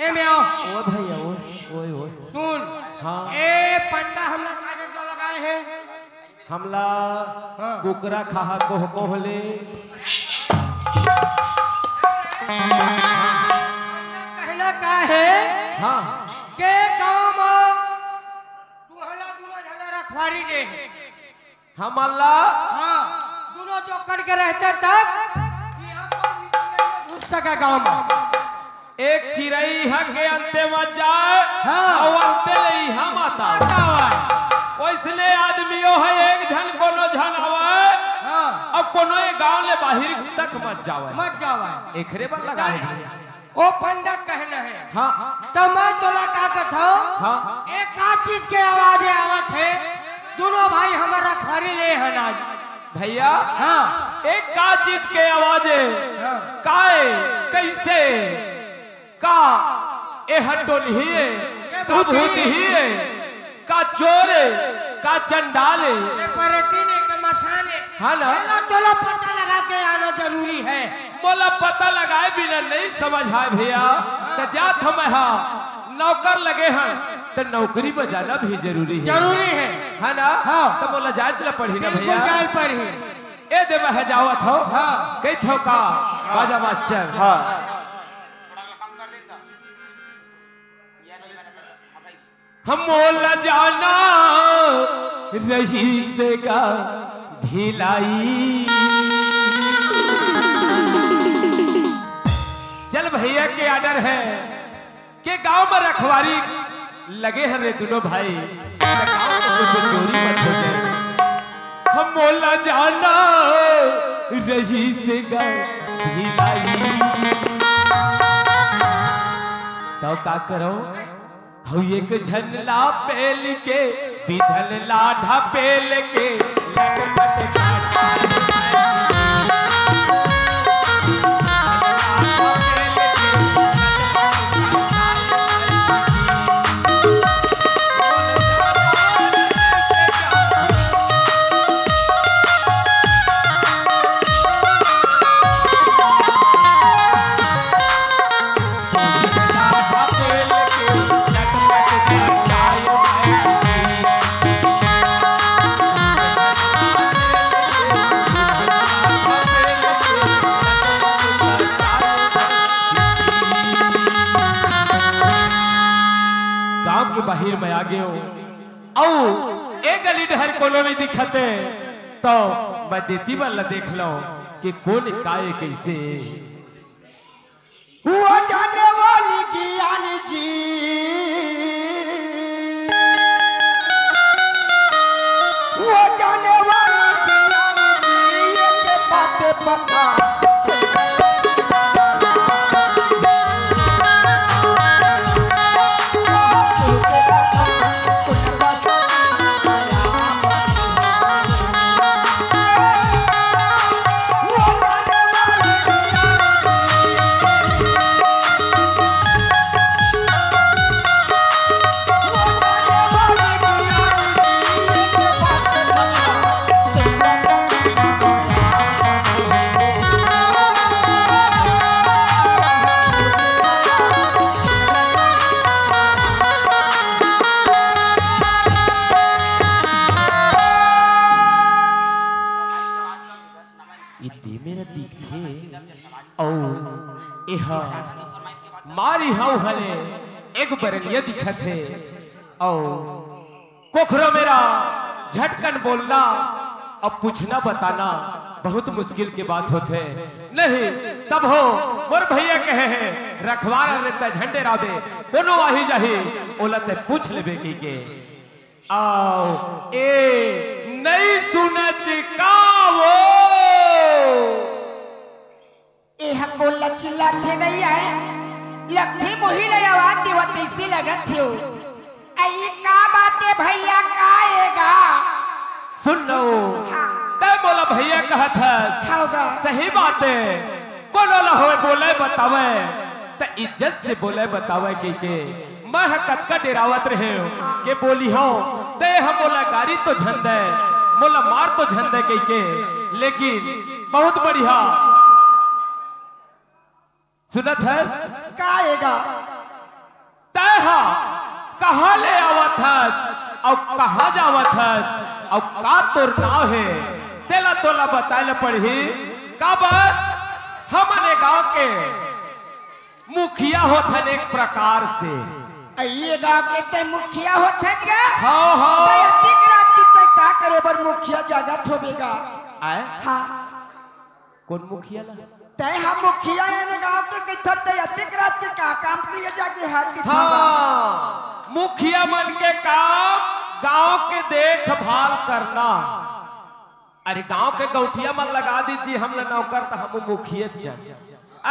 आगे में आओ। ओ भैया ओ सुन। हाँ ए पंडा हमला कागज जो लगाए हैं हमला कुकरा खाहा कोहले कहना का है हाँ के गांव में तू हला दोनों झला रखवारी दे हम अल्लाह हाँ दोनों जो करके रहते तक यहाँ पर घुस सका गांव में। एक चिड़ई हके अंते मत जाए हाँ। और अंते लई हम आता वैसने आदमियों है एक झन कोनो झन हवाए हाँ अब कोनो एक गांव ले बाहर तक मत जावे मत जावा एकरे पर लगा है ओ पंडा कहना है हाँ तो मैं तोला का कथा हाँ एक का चीज के आवाज आवत है दोनों भाई हमारा रखवारी ले हनाज भैया हाँ एक का चीज के आवाजे हाँ काए कैसे का ए हटोन ही का भूत ही का चोरे का चंडाले ये परतीने के मसाने हाँ ना पहला तोला पता लगा के आना जरूरी है। मोला पता लगाए बिना नहीं समझ आए भैया तो जात हम नौकर लगे हैं तो नौकरी बजाना भी जरूरी है ना हाँ। तो मोला जाए चला पढ़ी ना भैया जाल पर ही ए दे मैं जावत हो हाँ कई थो का बाजा मास्टर हाँ हम मोला जाना रही से का भिलाई चल भैया के आर्डर है कि गांव में रखवारी लगे हैं रे दोनों भाई गांव में कुछ चोरी मत हो जाए हम मोला जाना रही से का भिलाई तो का करो हऊ एक झनला पेल के बिधल लाढ़ा पेल के लटपट बाहर में आ गए औ एक गली डहर कोनो में दिखते तो मैं देती वाला देख लो कि कौन काए कैसे वो जाने वाली ज्ञान जी वो जाने वाली ज्ञान जी ये बातें पता मारी हाउ हले एक बरनिया दिखत है औ कोखरो मेरा झटकन बोलना अब पूछना बताना बहुत मुश्किल की बात होते नहीं तब हो मोर भैया कहे हैं रखवारा रहता झंडे राबे कोनो आही जाही ओलते पूछ लेबे की के आओ ए नहीं सुना चिकावो एह को लचिला थे नहीं आए लखी मोही ले आवाज देवत कैसे लगत थियो आई का बातें भैया काएगा सुन लो तय बोला भैया कहा था खाओगा सही बात है कोनो ला होए बोले बतावे त इज्जत से बोले बतावे के मैं कतका डेरावत रहे हो के बोली हो ते हम बोला गाड़ी तो झंड है मोला मार तो झंड है के लेकिन बहुत बढ़िया सुनत है काएगा कहाँ ले आवत है और कहाँ जावत है और का तोर नाव है तेला तोला बताए पढ़ी कब हमने गांव के मुखिया होथन एक प्रकार से ये गांव के ते मुखिया होते गे हाँ हाँ रात की ते का करे बर मुखिया जगत होबेगा आए हाँ कौन मुखिया ला ते हम मुखिया है गांव के किधर ते अधिक रात के का काम के लिए जाके हाथ की हाँ मुखिया मन के काम गांव के देखभाल करना। अरे गांव के गौठिया मन लगा दीजिए हमला नौकर तो हम मुखिया चल।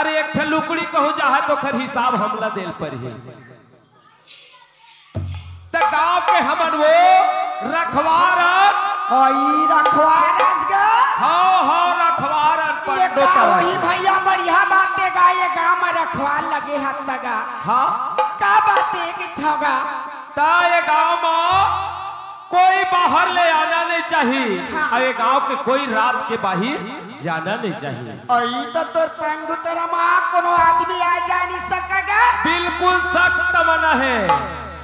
अरे एक ठे लुकड़ी कहूं चाहे तो खर हिसाब हमला देल पर ही तो गांव के हमन वो रखवारन ओई रखवारस गा हाँ हाँ रखवारन ये का वही भैया बढ़िया बातें गा ये गांव में रखवार लगे हाथ लगा हाँ का बातें कि थोगा ता ये गांव में कोई बाहर ले आना नहीं चाहिए हाँ। और ये गांव के कोई रात के बाहर जाना नहीं चाहिए और ये तो तोर पंगु तेरा माँ कोनो आदमी आ जा नहीं सकेगा बिल्कुल सख्त मना है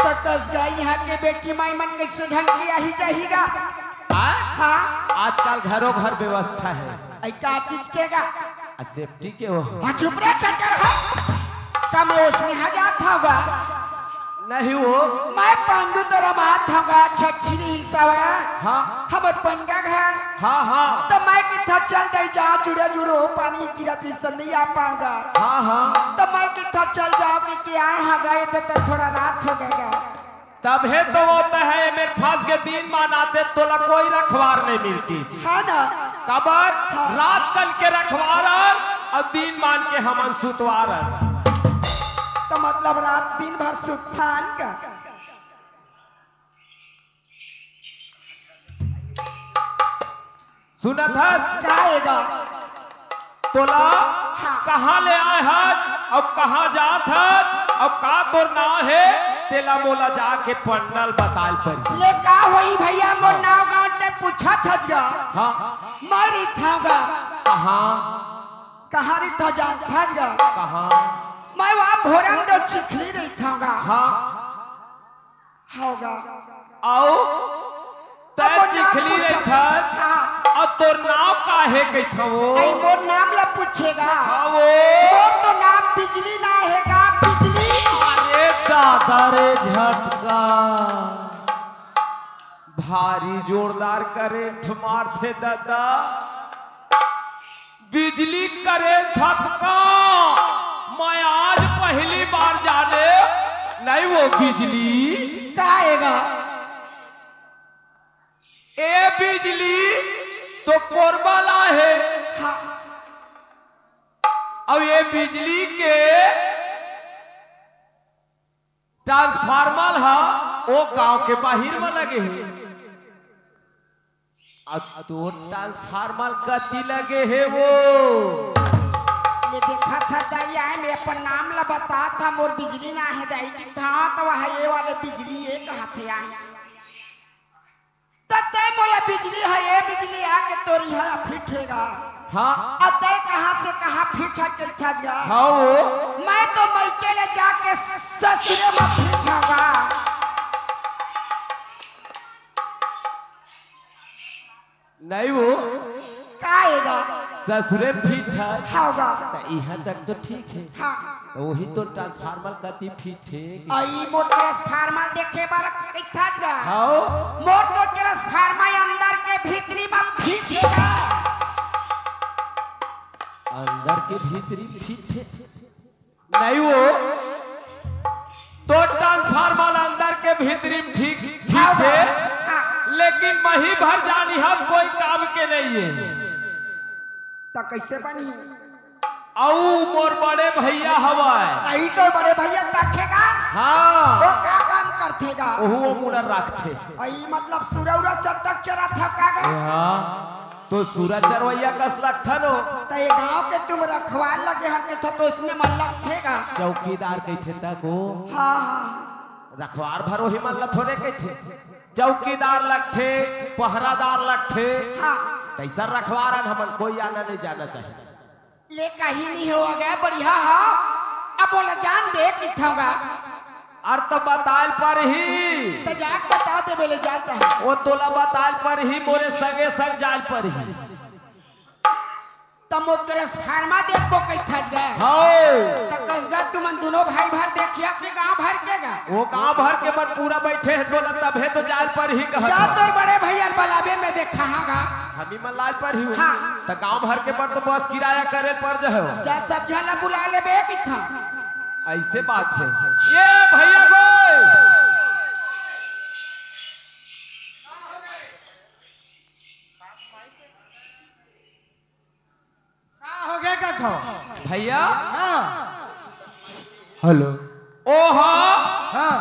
तो कस गई यहाँ के बेटी माई मन कैसे ढंग किया ही जाएगा हाँ आजकल घरों घर व्यवस्था है ऐ का चीज केगा सेफ्टी के हो हाँ चुप रह चक्कर है कम उसने हजार होगा नहीं वो मैं पंगु तेरा मात होगा छछरी सवा हाँ हमर पंगा घर हाँ हाँ तो मैं किथा चल जाई जहाँ जुड़े जुड़ो पानी गिरत नहीं आ पाऊंगा हाँ हाँ तो मैं किथा चल जाओ कि आए हाँ गए थे तो थोड़ा रात हो गएगा तब है तो होता है मेरे फांस के दिन मानाते तोला कोई रखवार नहीं मिलती है ना कबर रात कन के रखवारन और दिन मान के हमन सुतवारन तो मतलब रात दिन भर सुत्थान का सुना था जाएगा तोला हाँ। कहाँ ले आए हज अब कहाँ जात हज अब का तोर नाव है तेला मोला जाके पंडल बताल पर ये का होई भैया मोर नाव गांव ते पूछा थजगा हाँ मारी थागा कहाँ कहाँ री था जान थजगा कहाँ मैं वहाँ भोरन दो चिखली रही थागा हाँ होगा आओ तब तय वो नाम चिखली रे पूछा। थन हाँ और तोर नाव काहे कही था वो ऐ मोर नाम ला पूछेगा हाँ वो मोर तो नाम बिजली ना हैगा बिजली अरे दादा रे झटका भारी जोरदार करेंट मारते दादा बिजली करेंट झटका मैं आज पहली बार जाने नहीं वो बिजली का आएगा ए बिजली तो कोरबला है हाँ अब ये बिजली के ट्रांसफार्मर है वो गांव के बाहर में लगे हैं अब तो ट्रांसफार्मर कति लगे है वो ये देखा था दैया मैं अपन नाम ला बता था मोर बिजली ना है दाई की था तो वह ये वाले बिजली ये कहा थे आए तते मोला बिजली है ये बिजली आके तोरी हरा फिट होगा हाँ अते कहां से कहां फिट है के थजगा हाँ वो मैं तो मैके ले जाके ससुरे में फिट होगा नहीं वो काएगा ससुरे फिट है होगा तो यहाँ तक तो ठीक है हाँ तो वही तो ट्रांसफार्मर कति फिट है आई मोर ट्रांसफार्मर देखे बार थजगा हाँ मोर तो ट्रांसफार्मर अंदर के भीतरी में फिट होगा अंदर के भीतरी फिट है नहीं वो तो ट्रांसफार्मर अंदर के भीतरी ठीक ठीक है हाँ लेकिन मही भर जानी हम कोई काम के नहीं है तो कैसे बनी औ मोर बड़े भैया हवाए आई तो बड़े भैया देखेगा हाँ वो क्या काम करतेगा ओहो मुड़ा रखते आई मतलब सुरौरा चतक चरा थकागा हाँ तो सूरज चरवैया कस लगता नो तो ये गांव के तुम रखवाल लगे हटे था तो उसमें मन लगतेगा चौकीदार कहते तक वो हाँ हाँ रखवार भरो ही मन थोड़े कहते चौकीदार लगते पहरादार लगते हाँ कैसा रखवार हमन कोई आना नहीं जाना चाहिए ले कहीं नहीं हो गया बढ़िया हो अब बोला जान दे कि थोगा और तो बताल पर ही तो जाक बता दे बेले जाता है वो तोला बताल पर ही मोरे सगे सग जाल पर ही तब मोकरस फार्मा देखबो कई थज गए हाँ तो कसगा तुमन दोनों भाई भर देखिया के गांव भर केगा वो गांव भर के पर पूरा बैठे है तोला तब है तो जाल पर ही जा कहा तोर बड़े भैया बलाबे में देखा हागा हमी मलाल पर ही हाँ। तो गांव भर के पर तो बस किराया करे पर जो है जा सब झला बुला लेबे कि था ऐसे बात है ये भैया को हो गया क्या था भैया हाँ हेलो ओ हाँ हाँ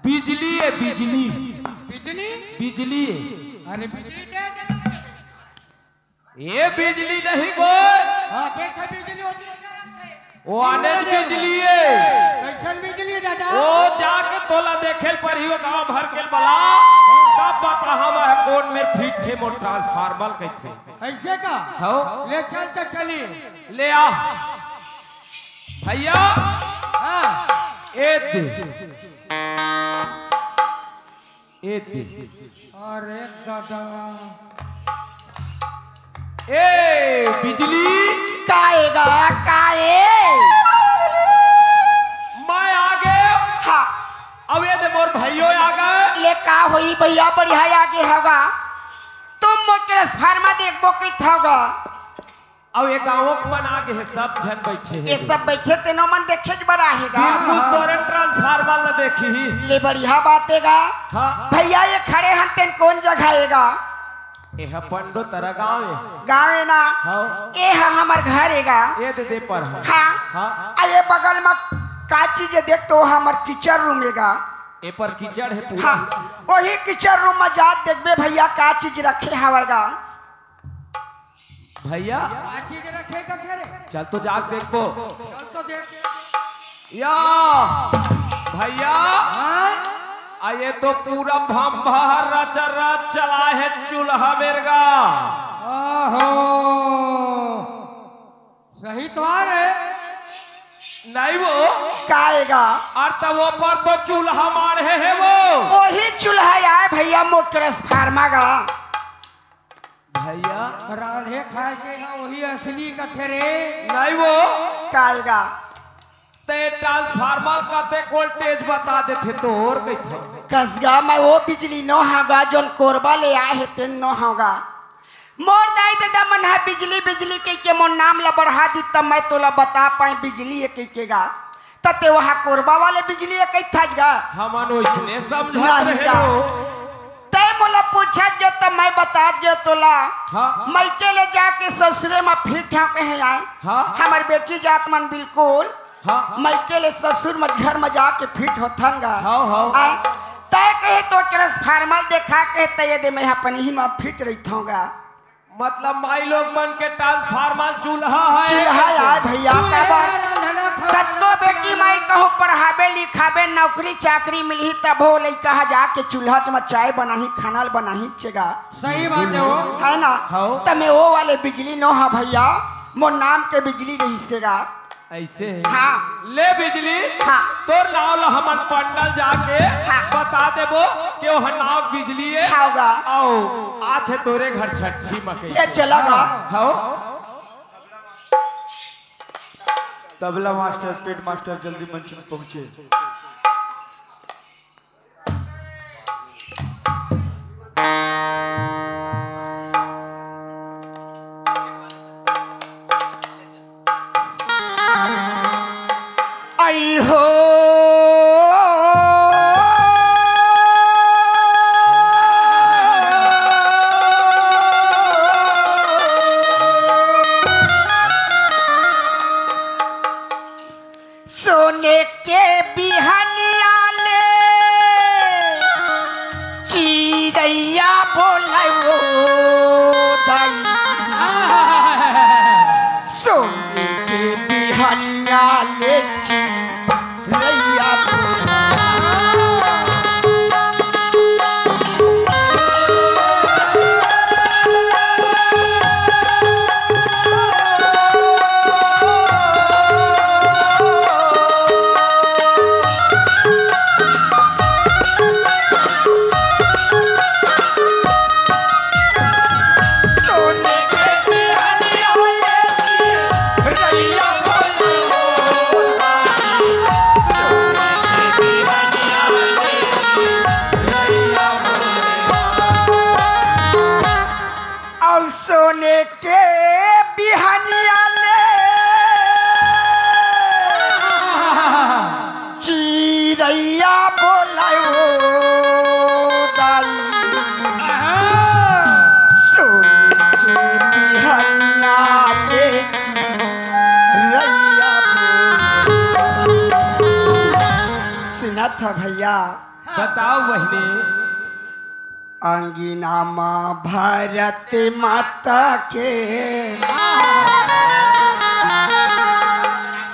बिजली है बिजली बिजली बिजली है अरे बिजली दे दे ये बिजली नहीं गोल हाँ देखा बिजली होती है वो अनेक बिजली है कैसन बिजली दादा वो जाके तोला देखे पर ही वो गांव भर के बला तब बता हम है कौन में फिट थे मोर ट्रांसफार्मर कहते ऐसे का हो ले चल तो चली ले आ भैया हाँ ए दे ए दे अरे दादा ए बिजली काएगा काए मैं आगे हाँ अब ये दे मोर भाइयों आ गए ले का होई भैया बढ़िया आगे होगा तुम मोकरस फार्मा देखबो कि थागा अब ये गाँवों के मन आगे है सब जन बैठे ये हैं सब बैठे तेनो मन देखे बड़ा हैगा बिल्कुल तोरे ट्रांसफार्मर न देखी ही ले बढ़िया बातेगा हाँ भैया ये खड़े हन तेन कौन जगह हैगा यह पंडो तेरा गाँव है गाँव है ना हाँ ये है हमार घर हैगा ये दे पर है हाँ हाँ आ ये बगल में का चीज देख तो हमार किचन रूम हैगा ये पर कीचड़ है पूरा हाँ वही किचन रूम में जा देखबे भैया का चीज रखे हवेगा भैया क्या चीज रखेगा तेरे चल तो जाग देखो चल तो देख या भैया हाँ ये तो पूरा भंभार रच चला है चूल्हा मेरगा ओहो सही तो आ रहे नहीं वो काएगा और तब वो पर तो चूल्हा मारे है वो वही चूल्हा आए भैया मोटरस फार्मा का भैया राधे खाए के है वही असली का थे रे नहीं वो काएगा ते ट्रांसफार्मर का ते वोल्टेज बता देते तो और कैसे कसगा में वो बिजली न होगा जोन कोरबा ले आए है तेन न होगा मोर दाई दादा मन है बिजली बिजली के मोर नाम ला बढ़ा दी तब मैं तोला बता पाए बिजली ये केगा तते वहाँ कोरबा वाले बिजली ये कई थजगा हमन वैसने समझत नहीं रहे जा। हो तय मोला पूछा जो तब मैं बता जो तोला हाँ मैं के ले जाके ससुरे में फिर ठाक कहे आए हाँ हमार बेटी जात मन बिल्कुल हाँ मैं के ले ससुर में घर में जाके फिट होथंगा हाँ हाँ आए तय कहे तो ट्रांसफार्मर देखा के तय दे मैं अपन ही में फिट रहूंगा मतलब माई लोग मन के ट्रांसफार्मर चूल्हा है चूल्हा यार भैया का बात कतको बेटी माई कहूँ पढ़ाबे लिखाबे नौकरी चाकरी मिली तब हो लइका जाके चूल्हा में चाय बनाही खाना बनाही चेगा सही बात है वो है ना हाँ। तमे वो वाले बिजली न हा भैया मोर नाम के बिजली रही सेगा ऐसे हाँ ले बिजली हाँ। तोर नाव ला हमन पंडल जाके हाँ। बता देबो कि वो नाव बिजली है खाओगा आओ आथे तोरे घर छठी मकई ये चलागा हाओ तबला मास्टर पेट मास्टर जल्दी मंच में पहुंचे आई हो सोने के बिहनिया ले चिड़ैया बोलो दाई सोने के बिहनिया ले चिड़ैया सुना था भैया। बताओ बहने। अंगिना माँ भारत माता के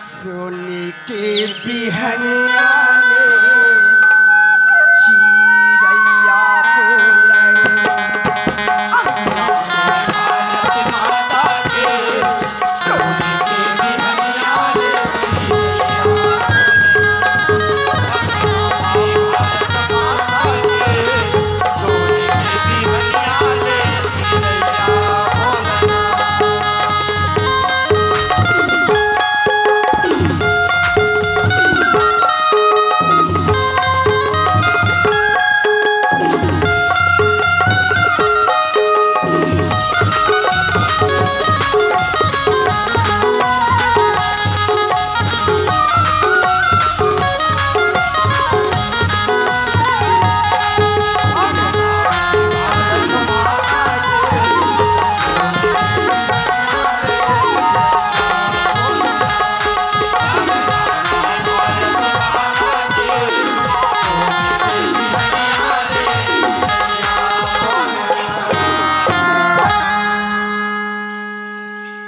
सोने के बिहनिया चिड़ैया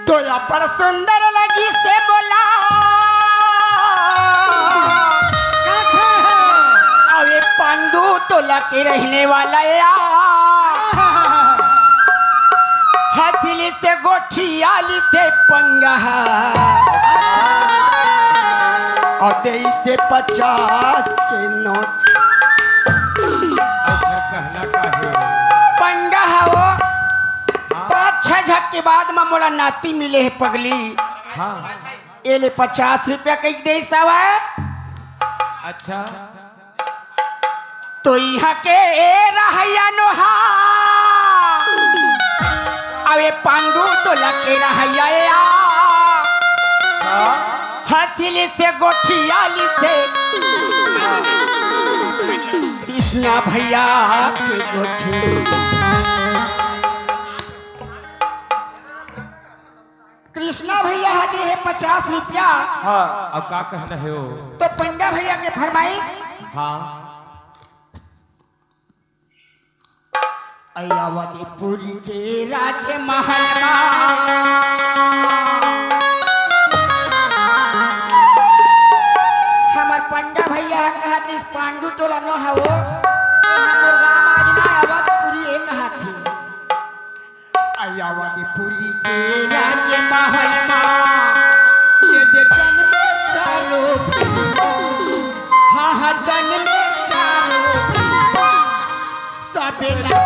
बोले पर सुंदर लगी से बोला अरे पांडु तो लके रहने वाला हसीली से गोठियाली से पंगा और 50 के नोट कहना का है पंगा हो। 5-6 झक के बाद में मोला नाती मिले है पगली। हाँ ये ले 50 रुपया कही दे सवा। अच्छा तो यहाँ के रहैया नोहा अरे पांडु तो लगे रहैया हसीली से गोठियाली से कृष्णा भैया के गोठी कृष्णा भैया हदे है 50 रुपया। हाँ अब का कहना है वो। तो पंडा भैया के फरमाइश हाँ अयावतीपुरी के राज महल हमार पंडा भैया कहते पांडु टोला न हो हमर गांव आज ना अवधपुरी एक हाथी अयावतीपुरी के राज महल ये दे जन्म चारो हाँ हाँ जन्म चारो सबेला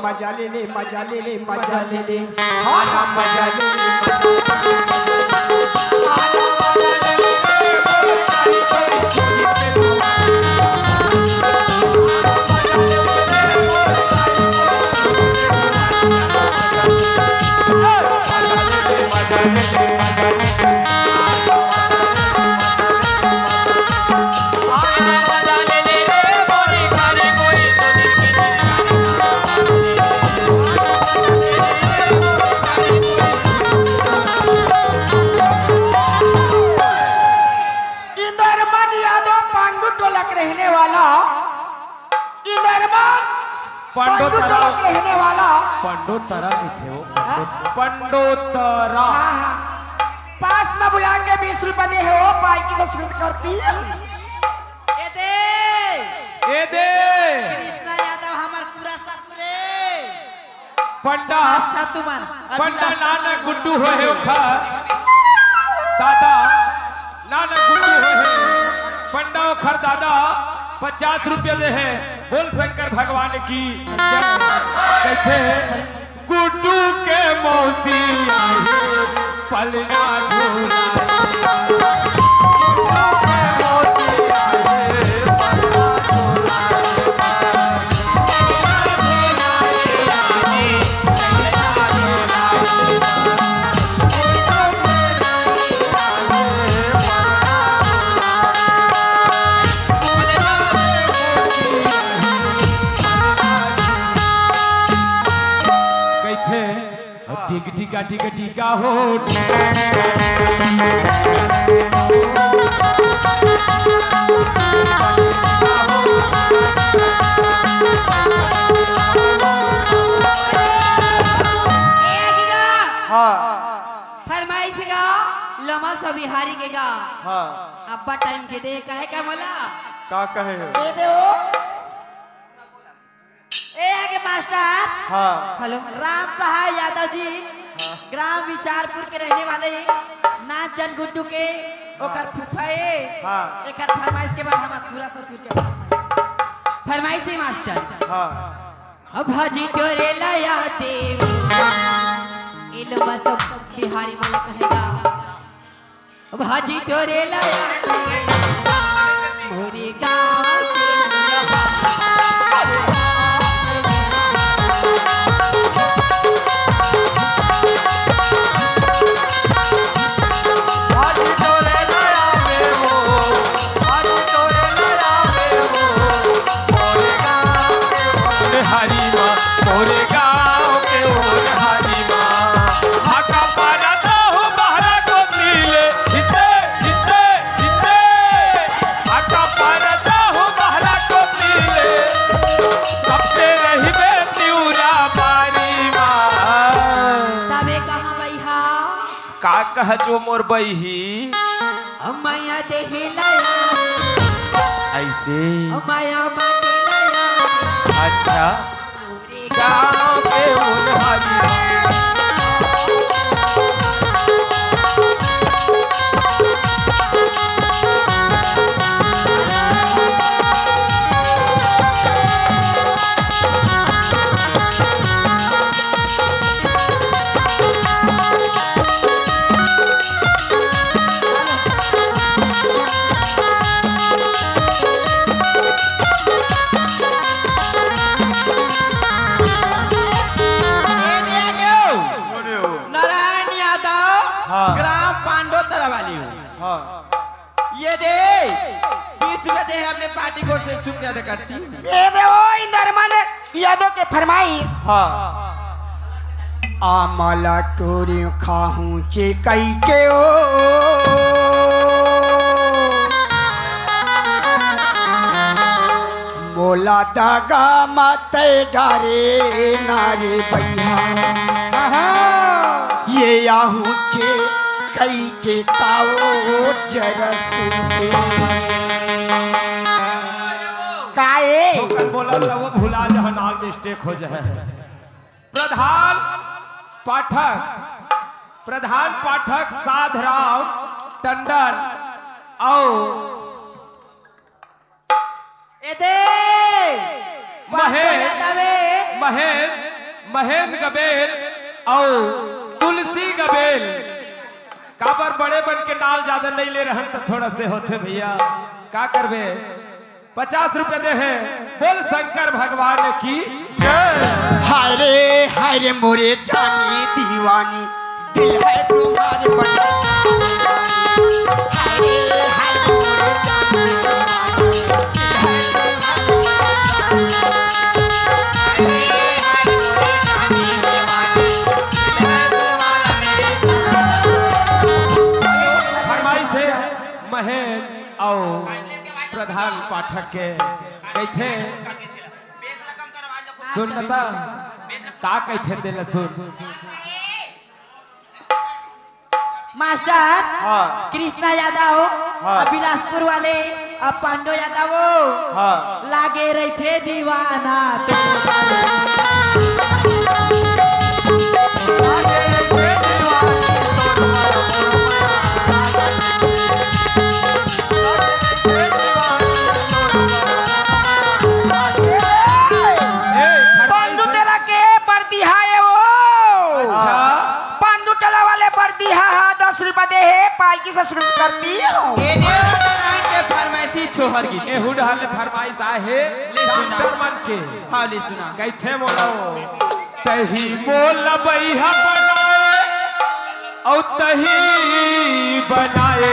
मजा ले ले मजा ले ले मजा ले ले हाँ मजा ले रहने वाला पंडोतरा नहीं थे वो पंडोतरा। पास में बुला के 20 रुपए दे हो पाई की संस्कृत करती है। ए दे कृष्णा यादव हमार पूरा ससुरे पंडा आस्था तुमान पंडा नाना गुड्डू हो है दादा नाना गुड्डू हो है पंडा ओखर दादा 50 रुपया दे है। बोल शंकर भगवान की जय। कहते गुड्डू के मौसी पलना झूला टीका टीका टीका हो फरमाइश गा लमा सब बिहारी के गा। हाँ अब्बा टाइम के दे कहे का बोला का कहे हो? दे दो ए आगे मास्टर। हाँ हेलो राम सहाय यादव जी ग्राम विचारपुर के रहने वाले नाचन गुड्डू के ओकर फुफाए। हाँ एकर फरमाइश के बाद हम पूरा ससुर के फरमाइश है मास्टर। हाँ अब भाजी तोरे लाया देव इलवा सब बिहारी वाला कहेगा अब भाजी तोरे लाया देव मोरे गाँव मोरे गाँव के ओर हरी माँ भाका पारा तो हो बहरा को मिले हिते हिते हिते भाका पारा तो हो बहरा को मिले सबसे रही बेतियुरा बारी माँ। तबे कहाँ बैहा का कह जो मोर बही मैया देहे लाया ऐसे माया बाटे लाया अच्छा गाँव के ओर हरी ग्राम पांडो तरवाली हूँ। हाँ ये दे 20 रुपए दे हमने पार्टी को से शुभ ज्यादा करती ये दे ओ इंदरमन यादव के फरमाइश। हाँ आमला टोरी खाहूं चे कई के ओ मोला दागा मत डारे नारे भैया ये आहूं चे कई के काओ जरस काए बोला सब भुला जहाँ नाल मिस्टेक हो जाए। प्रधान पाठक साधराव टंडन और महेंद्र गबेल और तुलसी गबेल काबर बड़े बन के नाल ज्यादा नहीं ले रहन तो थोड़ा से होते भैया का करबे 50 रुपए दे है। बोल शंकर भगवान की जय। हाय रे मोरे जानी दीवानी दिल है तुम्हारे बड़ा हाय मोरे जानी फरमाइश है महेंद्र और प्रधान पाठक के कहते सुन बता का कहते दिल सुन मास्टर। हाँ कृष्णा यादव हाँ। बिलासपुर वाले अब पांडो यादव हाँ लागे रहे थे दीवाना पसंद करती हूँ। ए देव के फरमाइशी छोहर की एहू ढाले फरमाइश आहे डॉक्टर मन के। हाँ ले सुना कैथे मोलाओ तही मोल बैहा बनाए और तही बनाए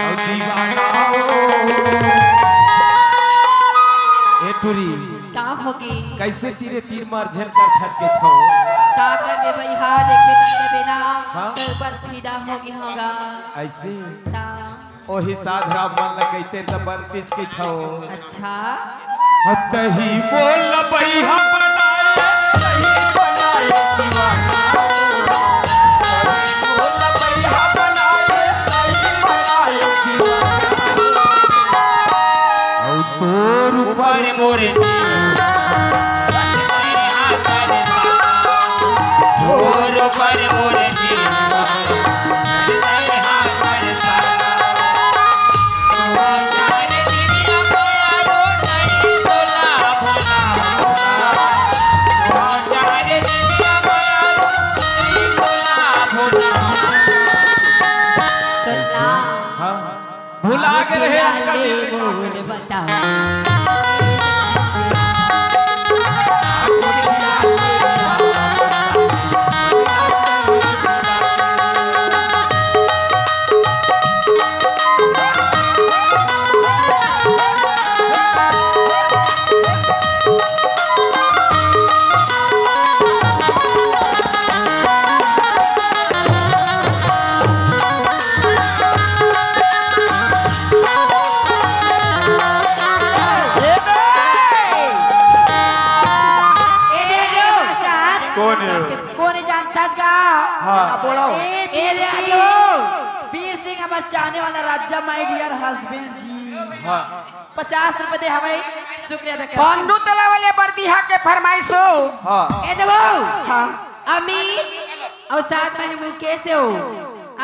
और दीवाना ए तुरी का होगी कैसे तीरे तीर मार झेल कर खच के थो का करबे भाई हा देखे तक बिना हाँ? कर पर फिदा होगी होगा ऐसे ता ओही साधरा मन लगैते त बनतीज के थो अच्छा तही मोल बैहा बनाए तही बनाए दीवाना मोल बैहा बनाए तही बनाए दीवाना और तोर ऊपर मोरे पर मोरे भुला के रहे बोल बताओ कौन जानता का? हाँ। बोलो। वीर सिंह हमारे चाहने वाला राजा माय डियर हस्बैंड जी हाँ 50 रुपए दे हमें शुक्रिया अदा करते हैं। पंडू तला वाले बर्दिया के फरमाइश हो। हाँ ए देवो हाँ अमी और साथ में हम कैसे हो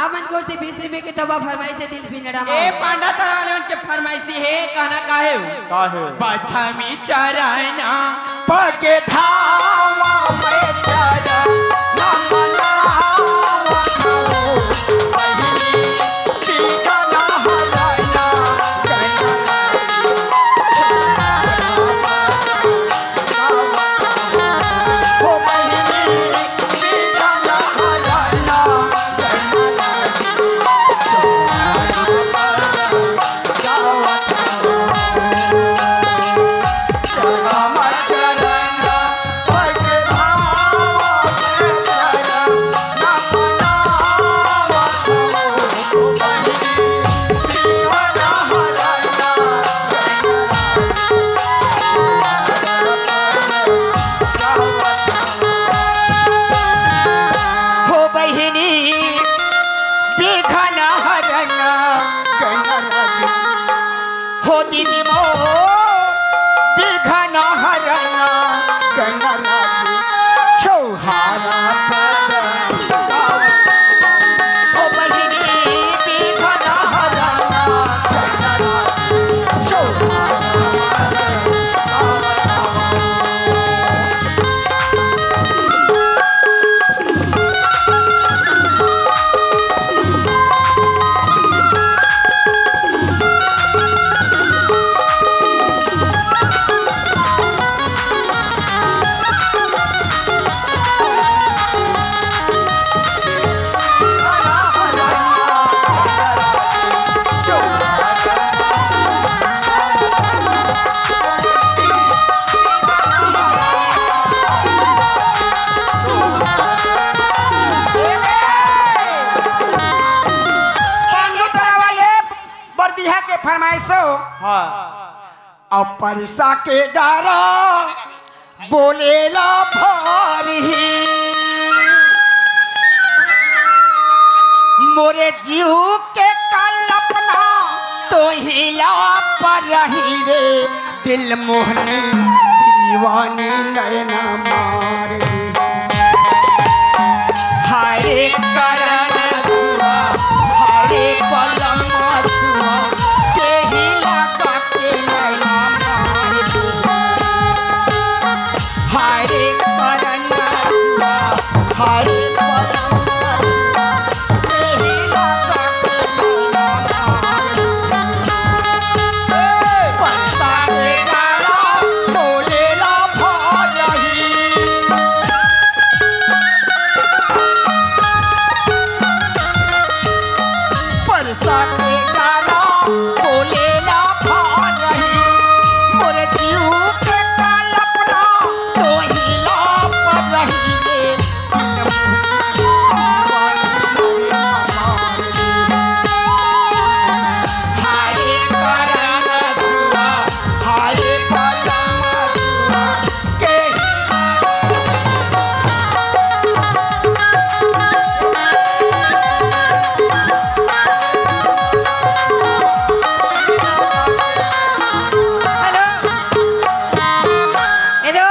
आमन को से 20 रुपए के तबा फरमाइश से दिल भी नड़ा ए पांडा तला वाले उनके फरमाइशी है कहना काहे हो काहे बाथमी चराना पगे धावा में चरा ना मनावा खाओ बहिनी टीका ना हराना हो बहिनी टीका ना हराना हो बहिनी बेघना हरना हो दीदी मो बेघना हरना गंगा चौहारा हो बहिनी बेघना हरना फरमाइशो हाँ अब परिसा के डारा बोलेला भारी मोरे जीव के कल्पना तो हिला पर रही रे दिल मोहनी दीवानी नैना मार दी हाय करण सुआ हाय पलम सुआ के हिला के नैना मार दी हाय करण सुआ हाय पलम सुआ के हिला के के गाना बोले ना भार रही मोर जीव के कल्पना तो ही लाप रही हाय करम सुआ हाय करम सुआ के हेलो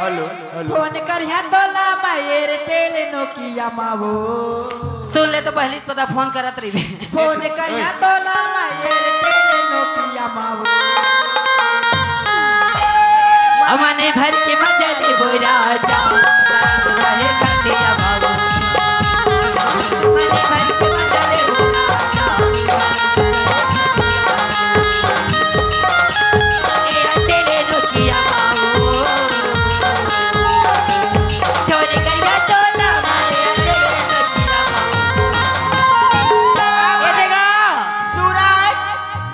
हेलो हेलो फोन कर यहाँ तो ला एयरटेल नोकिया मावो सुन ले तो पहले पता फोन करत रही फोन कर यहाँ तो ला एयरटेल नोकिया मावो हमने भर के मजा ले बोरा चाहे करते बाबू हमने भर के मजा ले बोरा एयरटेल नोकिया बाबू थोड़े करिया तो ना एयरटेल नोकिया बाबू ये देखा सूरज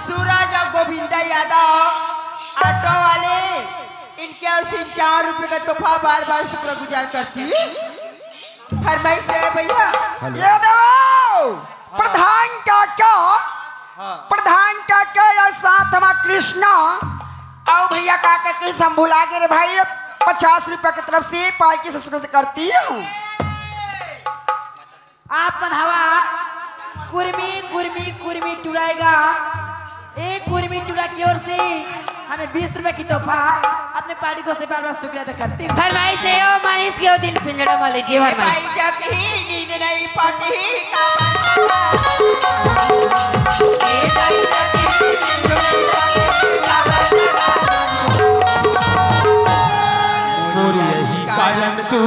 सूरज और गोविंदा यादव ऑटो वाले इनके और से 51 रुपए का तोहफा बार बार शुक्रगुजार करती फरमाइश है भैया ये देवो प्रधान काका या साथ में कृष्णा और भैया काका के संभुला के रे भाई 50 रुपए की तरफ से पार्टी से शुरू करती हूँ आप मन हवा कुर्मी कुर्मी कुर्मी टुराएगा एक कुर्मी टुरा की ओर से हमें 20 रुपए की तोहफा अपने पार्टी को से बार बार शुक्रिया अदा करती हूँ फरमाइश है ओ मानिस के दिल पिंजड़ा वाले जी फरमाइश भाई जब ही नींद नहीं पाती मोर यही कारण तू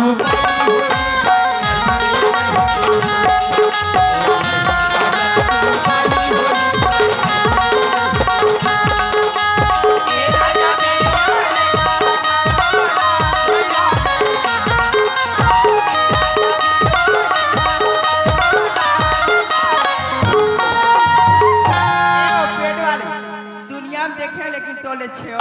दुनिया में देखे लेकिन तोले छे